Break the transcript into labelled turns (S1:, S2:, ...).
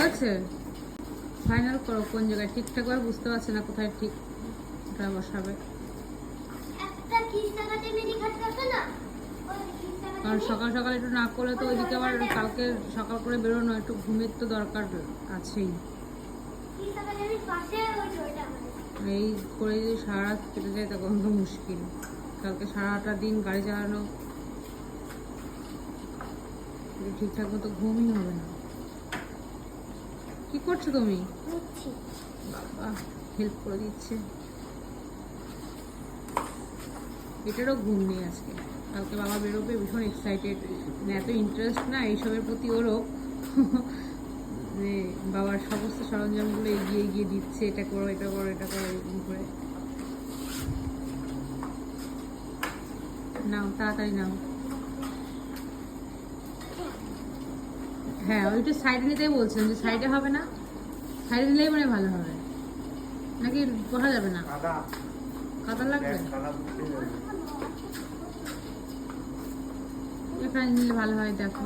S1: হচ্ছে ফাইনাল করো কোন জায়গায় ঠিকঠাক ভাবে বুঝতে পারছে না কোথায় ঠিক ওটা বসাবে। কারণ সকাল সকাল একটু না করলে তো ওইদিকে আবার কালকে সকাল করে বেরোনো, একটু ঘুমের তো দরকার আছেই। এই করে যদি সারা রাত কেটে যায় তখন তো মুশকিল। কালকে সারাটা দিন গাড়ি চালানো, ঠিকঠাক মতো ঘুমই হবে না। কি করছো তুমি? বাবা হেল্প করে দিচ্ছে। এটারও ঘুম নেই আজকে, কালকে বাবা বেরোবে, ভীষণ এক্সাইটেড, মানে এত ইন্টারেস্ট না এইসবের প্রতি ওরও মানে বাবার সমস্ত সরঞ্জামগুলো এগিয়ে এগিয়ে দিচ্ছে, এটা করো এটা করো এটা করো এরকম করে। নাও তাড়াতাড়ি নাও। হ্যাঁ ওইটা সাইডে নিতেই বলছিলাম, যে সাইডে হবে না, সাইডে নিলেই মানে ভালো হবে, নাকি বসা যাবে না? কাদা লাগবে, এখানে নিলে ভালো হয়। দেখো